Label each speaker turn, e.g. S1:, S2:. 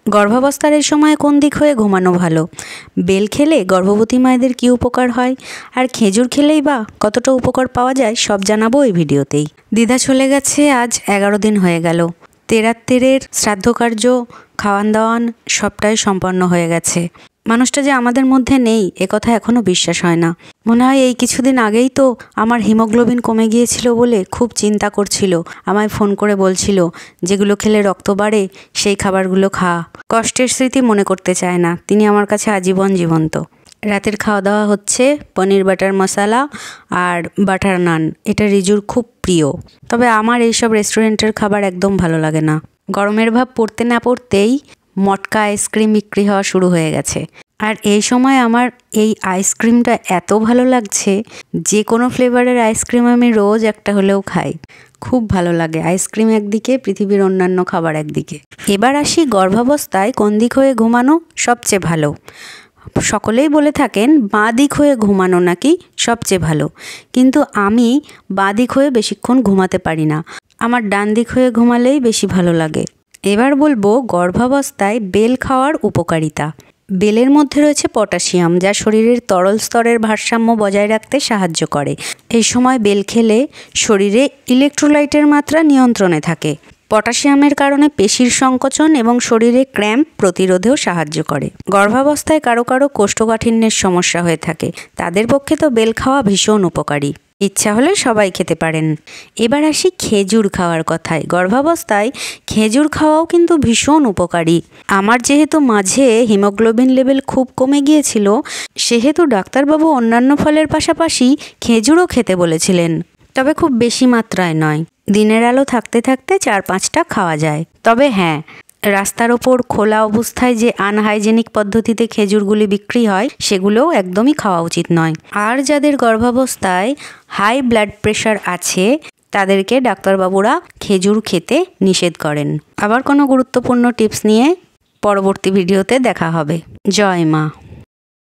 S1: গর্ভাবস্থার এই সময় কোন দিক হয়ে ঘুমানো ভালো? বেল খেলে গর্ভবতী মায়েদের কী উপকার হয়, আর খেজুর খেলেই বা কতটা উপকার পাওয়া যায় সব জানাবো এই ভিডিওতেই। দিদা চলে গেছে, আজ 11 দিন হয়ে গেল। তেরাত্তেরের শ্রাদ্ধকার্য, খাওয়ান দাওয়ান সবটাই সম্পন্ন হয়ে গেছে। মানুষটা যে আমাদের মধ্যে নেই একথা এখনও বিশ্বাস হয় না। মনে হয় এই কিছুদিন আগেই তো আমার হিমোগ্লোবিন কমে গিয়েছিল বলে খুব চিন্তা করছিল, আমায় ফোন করে বলছিল যেগুলো খেলে রক্ত বাড়ে সেই খাবারগুলো খা। কষ্টের স্মৃতি মনে করতে চায় না, তিনি আমার কাছে আজীবন জীবন্ত। রাতের খাওয়া দাওয়া হচ্ছে পনির বাটার মশলা আর বাটার নান। এটা রিজুর খুব প্রিয়, তবে আমার এইসব রেস্টুরেন্টের খাবার একদম ভালো লাগে না। গরমের ভাব পড়তে না পড়তেই মটকা আইসক্রিম বিক্রি হওয়া শুরু হয়ে গেছে, আর এই সময় আমার এই আইসক্রিমটা এত ভালো লাগছে, যে কোনো ফ্লেভারের আইসক্রিম আমি রোজ একটা হলেও খাই। খুব ভালো লাগে আইসক্রিম একদিকে, পৃথিবীর অন্যান্য খাবার একদিকে। এবার আসি গর্ভাবস্থায় কোন দিক হয়ে ঘুমানো সবচেয়ে ভালো। সকলেই বলে থাকেন বাঁ দিক হয়ে ঘুমানো নাকি সবচেয়ে ভালো, কিন্তু আমি বাঁ দিক হয়ে বেশিক্ষণ ঘুমাতে পারি না, আমার ডান দিক হয়ে ঘুমালেই বেশি ভালো লাগে। এবার বলবো গর্ভাবস্থায় বেল খাওয়ার উপকারিতা। বেলের মধ্যে রয়েছে পটাশিয়াম, যা শরীরের তরল স্তরের ভারসাম্য বজায় রাখতে সাহায্য করে। এই সময় বেল খেলে শরীরে ইলেকট্রোলাইটের মাত্রা নিয়ন্ত্রণে থাকে। পটাশিয়ামের কারণে পেশির সংকোচন এবং শরীরে ক্র্যাম্প প্রতিরোধেও সাহায্য করে। গর্ভাবস্থায় কারো কারো কোষ্ঠকাঠিন্যের সমস্যা হয়ে থাকে, তাদের পক্ষে তো বেল খাওয়া ভীষণ উপকারী। ইচ্ছা হলে সবাই খেতে পারেন। এবার আসি খেজুর খাওয়ার কথায়। গর্ভাবস্থায় খেজুর খাওয়াও কিন্তু ভীষণ উপকারী। আমার যেহেতু মাঝে হিমোগ্লোবিন লেভেল খুব কমে গিয়েছিল, সেহেতু ডাক্তারবাবু অন্যান্য ফলের পাশাপাশি খেজুরও খেতে বলেছিলেন, তবে খুব বেশি মাত্রায় নয়। দিনের আলো থাকতে থাকতে 4-5টা খাওয়া যায়। তবে হ্যাঁ, রাস্তার ওপর খোলা অবস্থায় যে আনহাইজেনিক পদ্ধতিতে খেজুরগুলি বিক্রি হয় সেগুলোও একদমই খাওয়া উচিত নয়। আর যাদের গর্ভাবস্থায় হাই ব্লাড প্রেশার আছে তাদেরকে ডাক্তারবাবুরা খেজুর খেতে নিষেধ করেন। আবার কোনো গুরুত্বপূর্ণ টিপস নিয়ে পরবর্তী ভিডিওতে দেখা হবে। জয় মা।